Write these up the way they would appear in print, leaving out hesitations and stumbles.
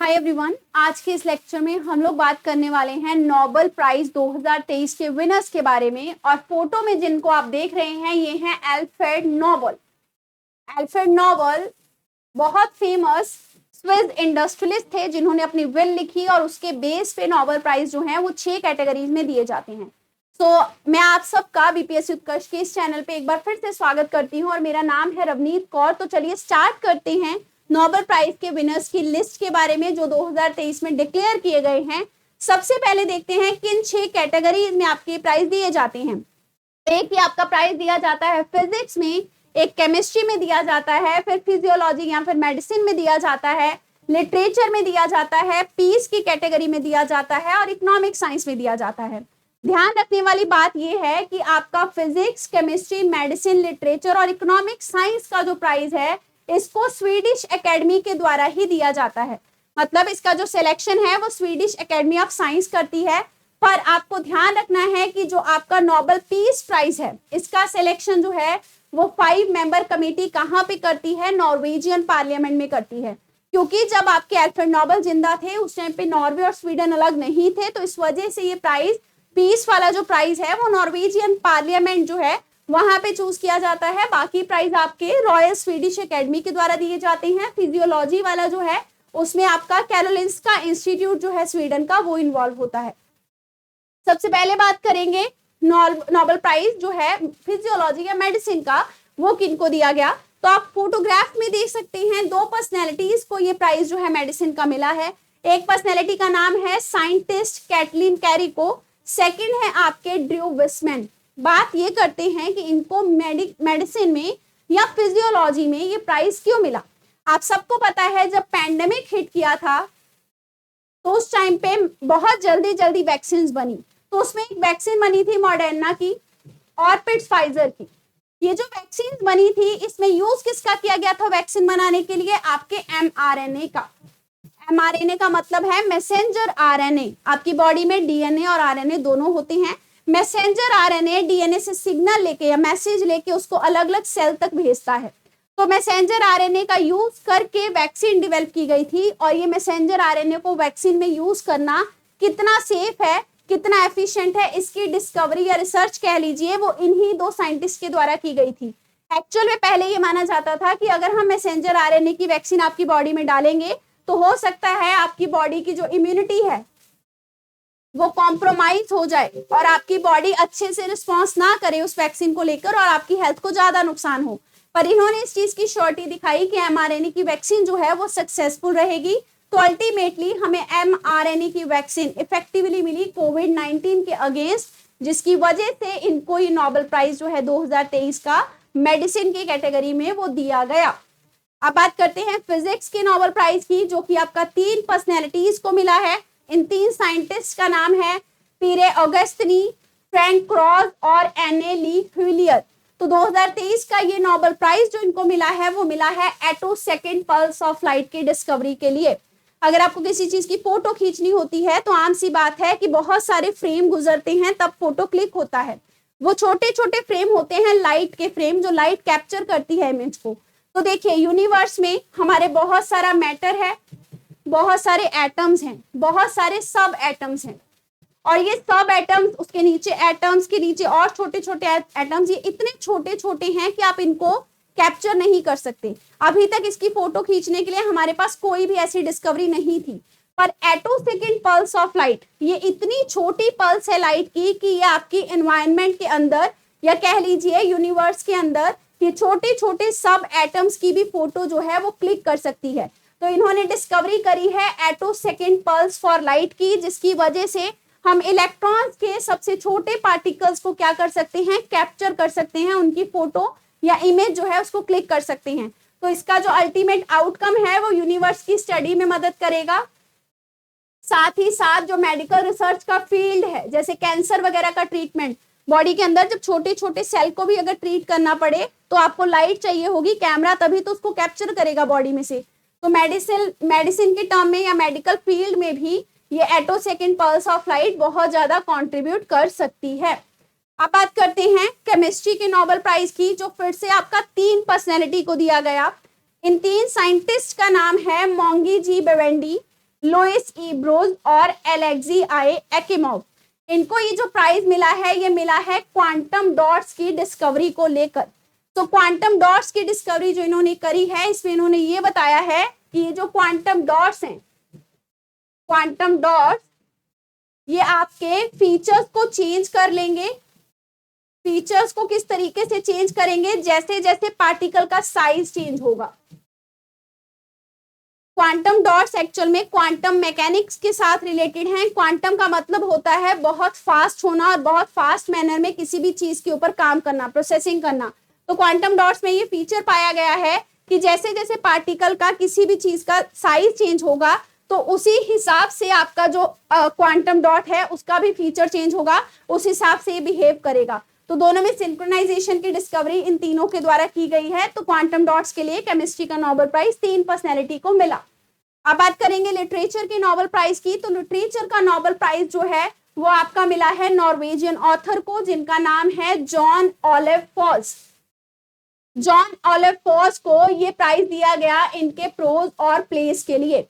Hi everyone, आज के इस लेक्चर में हम लोग बात करने वाले हैं नोबेल प्राइज 2023 के विनर्स के बारे में। और फोटो में जिनको आप देख रहे हैं ये हैं अल्फ्रेड नोबेल। अल्फ्रेड नोबेल बहुत फेमस स्विस इंडस्ट्रियलिस्ट थे जिन्होंने अपनी विल लिखी और उसके बेस पे नोबेल प्राइज जो है वो 6 कैटेगरीज में दिए जाते हैं। मैं आप सबका बीपीएससी उत्कर्ष के इस चैनल पे एक बार फिर से स्वागत करती हूँ और मेरा नाम है रवनीत कौर। तो चलिए स्टार्ट करते हैं नोबेल प्राइज के विनर्स की लिस्ट के बारे में जो 2023 में डिक्लेयर किए गए हैं। सबसे पहले देखते हैं किन 6 कैटेगरीज में आपके प्राइज दिए जाते हैं। एक ही आपका प्राइज दिया जाता है फिजिक्स में, एक केमिस्ट्री में दिया जाता है, फिर फिजियोलॉजी या फिर मेडिसिन में दिया जाता है, लिटरेचर में दिया जाता है, पीस की कैटेगरी में दिया जाता है और इकोनॉमिक साइंस में दिया जाता है। ध्यान रखने वाली बात यह है कि आपका फिजिक्स, केमिस्ट्री, मेडिसिन, लिटरेचर और इकोनॉमिक साइंस का जो प्राइज है इसको स्वीडिश एकेडमी के द्वारा ही दिया जाता है। मतलब इसका जो सिलेक्शन है वो स्वीडिश एकेडमी ऑफ साइंस करती है। पर आपको ध्यान रखना है कि जो आपका नोबेल पीस प्राइज है इसका सिलेक्शन जो है वो 5 मेंबर कमेटी कहाँ पे करती है? नॉर्वेजियन पार्लियामेंट में करती है। क्योंकि जब आपके अल्फ्रेड नोबेल जिंदा थे उस टाइम पे नॉर्वे और स्वीडन अलग नहीं थे, तो इस वजह से ये प्राइज, पीस वाला जो प्राइज है वो नॉर्वेजियन पार्लियामेंट जो है वहां पे चूज किया जाता है। बाकी प्राइज आपके रॉयल स्वीडिश एकेडमी के द्वारा दिए जाते हैं। फिजियोलॉजी वाला जो है उसमें आपका कैरोलिंस्का इंस्टीट्यूट जो है स्वीडन का वो इन्वॉल्व होता है। सबसे पहले बात करेंगे नोबेल प्राइज जो है फिजियोलॉजी या मेडिसिन का, वो किनको दिया गया। तो आप फोटोग्राफ में देख सकते हैं 2 पर्सनैलिटीज को ये प्राइज जो है मेडिसिन का मिला है। एक पर्सनैलिटी का नाम है साइंटिस्ट कैटलिन कैरिको, सेकंड है आपके ड्रू विस्मैन। बात ये करते हैं कि इनको मेडिसिन में या फिजियोलॉजी में ये प्राइज क्यों मिला। आप सबको पता है जब पैंडेमिक हिट किया था तो उस टाइम पे बहुत जल्दी वैक्सीन बनी। तो उसमें एक वैक्सीन बनी थी मॉडर्ना की और फाइजर की। ये जो वैक्सीन बनी थी इसमें यूज किसका किया गया था वैक्सीन बनाने के लिए? आपके mRNA का। mRNA का मतलब है मैसेंजर आरएनए। आपकी बॉडी में डीएनए और आरएनए दोनों होते हैं। मैसेंजर आरएनए डीएनए से सिग्नल लेके या मैसेज लेके उसको अलग अलग सेल तक भेजता है। तो मैसेंजर आरएनए का यूज करके वैक्सीन डेवलप की गई थी। और ये मैसेंजर आरएनए को वैक्सीन में यूज करना कितना सेफ है, कितना एफिशिएंट है, इसकी डिस्कवरी या रिसर्च कह लीजिए वो इन्हीं 2 साइंटिस्ट के द्वारा की गई थी। एक्चुअल में पहले ये माना जाता था कि अगर हम मैसेंजर आरएनए की वैक्सीन आपकी बॉडी में डालेंगे तो हो सकता है आपकी बॉडी की जो इम्यूनिटी है वो कॉम्प्रोमाइज हो जाए और आपकी बॉडी अच्छे से रिस्पॉन्स ना करे उस वैक्सीन को लेकर और आपकी हेल्थ को ज्यादा नुकसान हो। पर इन्होंने इस चीज की श्योरिटी दिखाई कि mRNA की वैक्सीन जो है वो सक्सेसफुल रहेगी। तो अल्टीमेटली हमें mRNA की वैक्सीन इफेक्टिवली मिली कोविड-19 के अगेंस्ट, जिसकी वजह से इनको ये नोबेल प्राइज जो है 2023 का मेडिसिन की कैटेगरी में वो दिया गया। अब बात करते हैं फिजिक्स के नोबेल प्राइज की, जो कि आपका 3 पर्सनैलिटीज को मिला है। इन 3 साइंटिस्ट का नाम है पीरे ऑगस्टिनी, फ्रैंक क्रॉस और एने ली हुलियर। तो 2023 का ये नोबेल प्राइज जो इनको मिला है वो मिला है एटोसेकेंड पल्स ऑफ लाइट की डिस्कवरी के लिए। अगर आपको किसी चीज की फोटो खींचनी होती है तो आम सी बात है कि बहुत सारे फ्रेम गुजरते हैं तब फोटो क्लिक होता है। वो छोटे छोटे फ्रेम होते हैं लाइट के फ्रेम, जो लाइट कैप्चर करती है इमेज को। तो देखिए यूनिवर्स में हमारे बहुत सारा मैटर है, बहुत सारे एटम्स हैं, बहुत सारे सब एटम्स हैं और ये सब एटम्स, उसके नीचे एटम्स के नीचे और छोटे छोटे एटम्स, ये इतने छोटे छोटे हैं कि आप इनको कैप्चर नहीं कर सकते। अभी तक इसकी फोटो खींचने के लिए हमारे पास कोई भी ऐसी डिस्कवरी नहीं थी। पर एटोसेकेंड पल्स ऑफ लाइट, ये इतनी छोटी पल्स है लाइट की कि ये आपकी एनवायरनमेंट के अंदर या कह लीजिए यूनिवर्स के अंदर ये छोटे छोटे सब एटम्स की भी फोटो जो है वो क्लिक कर सकती है। तो इन्होंने डिस्कवरी करी है एटोसेकेंड पल्स फॉर लाइट की, जिसकी वजह से हम इलेक्ट्रॉन्स के सबसे छोटे पार्टिकल्स को क्या कर सकते हैं? कैप्चर कर सकते हैं, उनकी फोटो या इमेज जो है उसको क्लिक कर सकते हैं। तो इसका जो अल्टीमेट आउटकम है वो यूनिवर्स की स्टडी में मदद करेगा। साथ ही साथ जो मेडिकल रिसर्च का फील्ड है, जैसे कैंसर वगैरह का ट्रीटमेंट, बॉडी के अंदर जब छोटे छोटे सेल को भी अगर ट्रीट करना पड़े तो आपको लाइट चाहिए होगी, कैमरा, तभी तो उसको कैप्चर करेगा बॉडी में से। तो मेडिसिन के टर्म में या मेडिकल फील्ड में भी ये एटोसेकेंड पल्स ऑफ लाइट बहुत ज्यादा कंट्रीब्यूट कर सकती है। अब बात करते हैं केमिस्ट्री के नोबेल प्राइज की, जो फिर से आपका 3 पर्सनैलिटी को दिया गया। इन 3 साइंटिस्ट का नाम है मोंगी G Bawendi, Louis E Brus और एलेक्सी आई एकिमोव। इनको ये जो प्राइज मिला है ये मिला है क्वांटम डॉट्स की डिस्कवरी को लेकर। तो क्वांटम डॉट्स की डिस्कवरी जो इन्होंने करी है इसमें इन्होंने ये बताया है कि ये जो क्वांटम डॉट्स हैं, क्वांटम डॉट्स ये आपके फीचर्स को चेंज कर लेंगे। फीचर्स को किस तरीके से चेंज करेंगे, जैसे जैसे पार्टिकल का साइज चेंज होगा। क्वांटम डॉट्स एक्चुअल में क्वांटम मैकेनिक्स के साथ रिलेटेड हैं। क्वांटम का मतलब होता है बहुत फास्ट होना और बहुत फास्ट मैनर में किसी भी चीज के ऊपर काम करना, प्रोसेसिंग करना। तो क्वांटम डॉट्स में ये फीचर पाया गया है कि जैसे जैसे पार्टिकल का किसी भी चीज का साइज चेंज होगा तो उसी हिसाब से आपका जो क्वांटम डॉट है उसका भी फीचर चेंज होगा, उस हिसाब से बिहेव करेगा। तो दोनों में सिंक्रोनाइजेशन की डिस्कवरी इन तीनों के द्वारा की गई है। तो क्वांटम डॉट्स के लिए केमिस्ट्री का नोबेल प्राइज 3 पर्सनैलिटी को मिला। अब बात करेंगे लिटरेचर के नोबेल प्राइज की। तो लिटरेचर का नोबेल प्राइज जो है वो आपका मिला है नॉर्वेजियन ऑथर को, जिनका नाम है Jon Olav Fosse. Jon Olav Fosse को ये प्राइज दिया गया इनके प्रोज और प्लेस के लिए।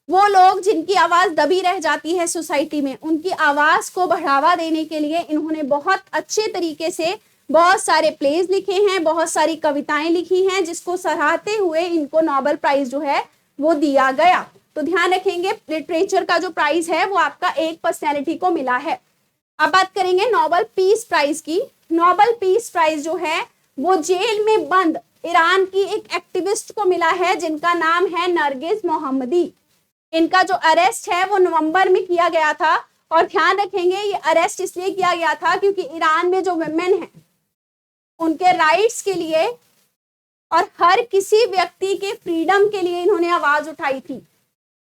वो लोग जिनकी आवाज दबी रह जाती है सोसाइटी में, उनकी आवाज को बढ़ावा देने के लिए इन्होंने बहुत अच्छे तरीके से बहुत सारे प्लेज लिखे हैं, बहुत सारी कविताएं लिखी हैं, जिसको सराहते हुए इनको नोबेल प्राइज जो है वो दिया गया। तो ध्यान रखेंगे लिटरेचर का जो प्राइज है वो आपका एक पर्सनैलिटी को मिला है। अब बात करेंगे नोबेल पीस प्राइज की। नोबेल पीस प्राइज जो है वो जेल में बंद ईरान की एक एक्टिविस्ट को मिला है, जिनका नाम है नरगिस मोहम्मदी। इनका जो अरेस्ट है वो नवंबर में किया गया था। और ध्यान रखेंगे ये अरेस्ट इसलिए किया गया था क्योंकि ईरान में जो वुमेन हैं उनके राइट्स के लिए और हर किसी व्यक्ति के फ्रीडम के लिए इन्होंने आवाज उठाई थी।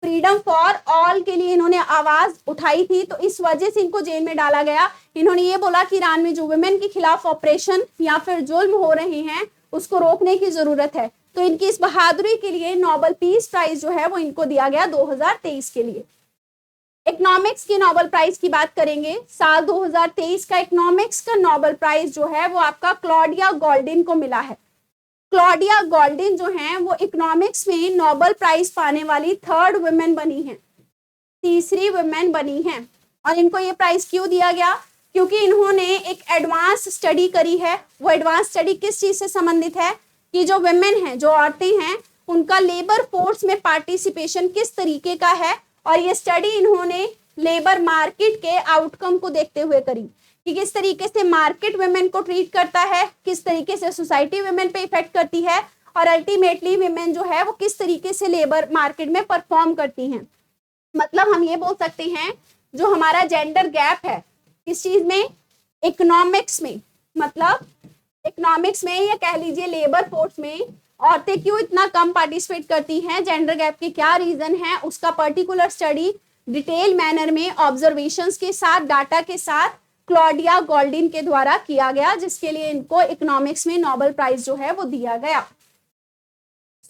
फ्रीडम फॉर ऑल के लिए इन्होंने आवाज उठाई थी, तो इस वजह से इनको जेल में डाला गया। इन्होंने ये बोला कि ईरान में जो वुमेन के खिलाफ ऑपरेशन या फिर जुल्म हो रहे हैं उसको रोकने की जरूरत है। तो इनकी इस बहादुरी के लिए नोबेल पीस प्राइज जो है वो इनको दिया गया 2023 के लिए। इकोनॉमिक्स की नोबेल प्राइज की बात करेंगे। साल 2023 का इकोनॉमिक्स का नोबेल प्राइज जो है वो आपका क्लॉडिया गोल्डिन को मिला है। क्लॉडिया गोल्डिन जो है वो इकोनॉमिक्स में नोबेल प्राइज पाने वाली 3rd वुमेन बनी है, तीसरी वुमेन बनी है। और इनको ये प्राइज क्यों दिया गया, क्योंकि इन्होंने एक एडवांस स्टडी करी है। वो एडवांस स्टडी किस चीज से संबंधित है कि जो वुमेन हैं, जो औरतें हैं, उनका लेबर फोर्स में पार्टिसिपेशन किस तरीके का है। और ये स्टडी इन्होंने लेबर मार्केट के आउटकम को देखते हुए करी कि किस तरीके से मार्केट वुमेन को ट्रीट करता है, किस तरीके से सोसाइटी वुमेन पे इफेक्ट करती है और अल्टीमेटली वुमेन जो है वो किस तरीके से लेबर मार्केट में परफॉर्म करती हैं। मतलब हम ये बोल सकते हैं जो हमारा जेंडर गैप है किस चीज में, इकोनॉमिक्स में। मतलब इकोनॉमिक्स में या कह लीजिए लेबर फोर्स में औरतें क्यों इतना कम पार्टिसिपेट करती हैं, जेंडर गैप के क्या रीजन है, उसका पर्टिकुलर स्टडी डिटेल मैनर में ऑब्जर्वेशंस के साथ, डाटा के साथ क्लॉडिया गोल्डिन के द्वारा किया गया, जिसके लिए इनको इकोनॉमिक्स में नोबेल प्राइज जो है वो दिया गया।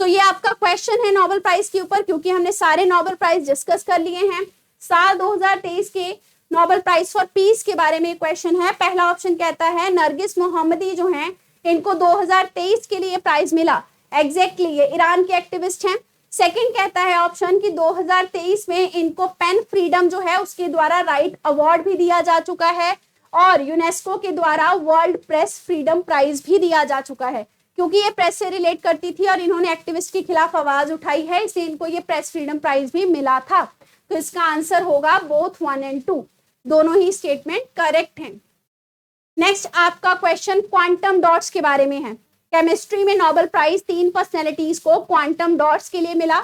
तो ये आपका क्वेश्चन है नोबेल प्राइज के ऊपर, क्योंकि हमने सारे नोबेल प्राइज डिस्कस कर लिए हैं। साल 2023 के नोबेल प्राइज फॉर पीस के बारे में क्वेश्चन है। पहला ऑप्शन कहता है नरगिस मोहम्मदी जो हैं इनको 2023 के लिए प्राइज मिला। एग्जैक्टली ये ईरान के एक्टिविस्ट हैं। सेकंड कहता है ऑप्शन कि 2023 में इनको पेन फ्रीडम जो है उसके द्वारा राइट अवार्ड भी दिया जा चुका है और यूनेस्को के द्वारा वर्ल्ड प्रेस फ्रीडम प्राइज भी दिया जा चुका है, क्योंकि ये प्रेस से रिलेट करती थी और इन्होंने एक्टिविस्ट के खिलाफ आवाज उठाई है, इसलिए इनको ये प्रेस फ्रीडम प्राइज भी मिला था। तो इसका आंसर होगा बोथ 1 और 2, दोनों ही स्टेटमेंट करेक्ट हैं। नेक्स्ट आपका क्वेश्चन क्वांटम डॉट्स के बारे में है। केमिस्ट्री में नोबेल प्राइज 3 पर्सनैलिटीज को क्वांटम डॉट्स के लिए मिला।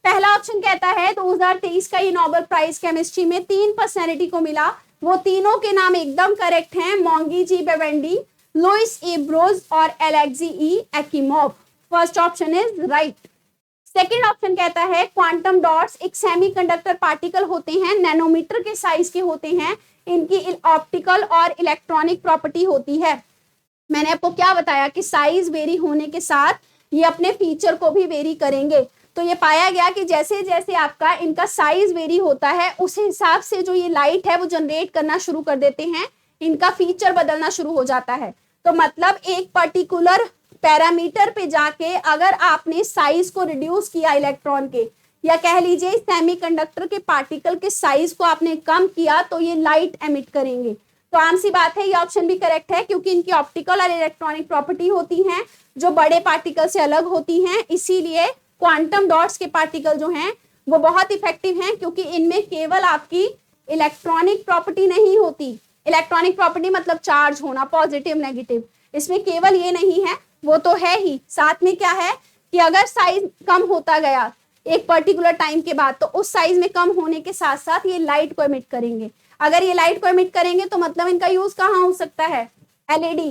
पहला ऑप्शन कहता है 2023 का ये नोबेल प्राइज केमिस्ट्री में 3 पर्सनैलिटी को मिला। वो तीनों के नाम एकदम करेक्ट हैं, Moungi G Bawendi, Louis E Brus और Alexei E Ekimov. First option is right. Second option कहता है क्वांटम डॉट्स एक सेमीकंडक्टर पार्टिकल होते हैं, नैनोमीटर के साइज के होते हैं, इनकी ऑप्टिकल और इलेक्ट्रॉनिक प्रॉपर्टी होती है। मैंने आपको क्या बताया कि साइज वेरी होने के साथ ये अपने फीचर को भी वेरी करेंगे। तो ये पाया गया कि जैसे जैसे आपका इनका साइज वेरी होता है उस हिसाब से जो ये लाइट है वो जनरेट करना शुरू कर देते हैं, इनका फीचर बदलना शुरू हो जाता है। तो मतलब एक पर्टिकुलर पैरामीटर पे जाके अगर आपने साइज को रिड्यूस किया इलेक्ट्रॉन के या कह लीजिए सेमीकंडक्टर के पार्टिकल के साइज को आपने कम किया तो ये लाइट एमिट करेंगे। तो आम सी बात है ये ऑप्शन भी करेक्ट है, क्योंकि इनकी ऑप्टिकल और इलेक्ट्रॉनिक प्रॉपर्टी होती हैं जो बड़े पार्टिकल से अलग होती हैं। इसीलिए क्वांटम डॉट्स के पार्टिकल जो हैं वो बहुत इफेक्टिव हैं, क्योंकि इनमें केवल आपकी इलेक्ट्रॉनिक प्रॉपर्टी नहीं होती। इलेक्ट्रॉनिक प्रॉपर्टी मतलब चार्ज होना, पॉजिटिव नेगेटिव, इसमें केवल ये नहीं है, वो तो है ही, साथ में क्या है कि अगर साइज कम होता गया एक पर्टिकुलर टाइम के बाद तो उस साइज में कम होने के साथ साथ ये लाइट को एमिट करेंगे। अगर ये लाइट को एमिट करेंगे तो मतलब इनका यूज कहाँ हो सकता है? एलईडी,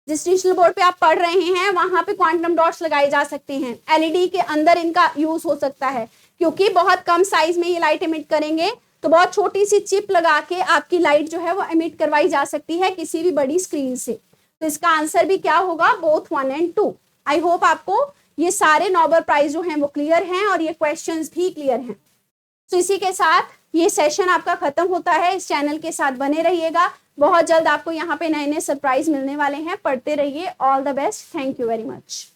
जिस डिजिटल बोर्ड पे आप पढ़ रहे हैं वहां पे क्वांटम डॉट्स लगाए जा सकते हैं। एलईडी के अंदर इनका यूज हो सकता है, क्योंकि बहुत कम साइज में ये लाइट एमिट करेंगे, तो बहुत छोटी सी चिप लगा के आपकी लाइट जो है वो एमिट करवाई जा सकती है किसी भी बड़ी स्क्रीन से। तो इसका आंसर भी क्या होगा? बोथ 1 और 2। आई होप आपको ये सारे नोबेल प्राइज जो हैं वो क्लियर हैं और ये क्वेश्चंस भी क्लियर हैं। तो इसी के साथ ये सेशन आपका खत्म होता है। इस चैनल के साथ बने रहिएगा, बहुत जल्द आपको यहाँ पे नए नए सरप्राइज मिलने वाले हैं। पढ़ते रहिए। All the best. Thank you very much.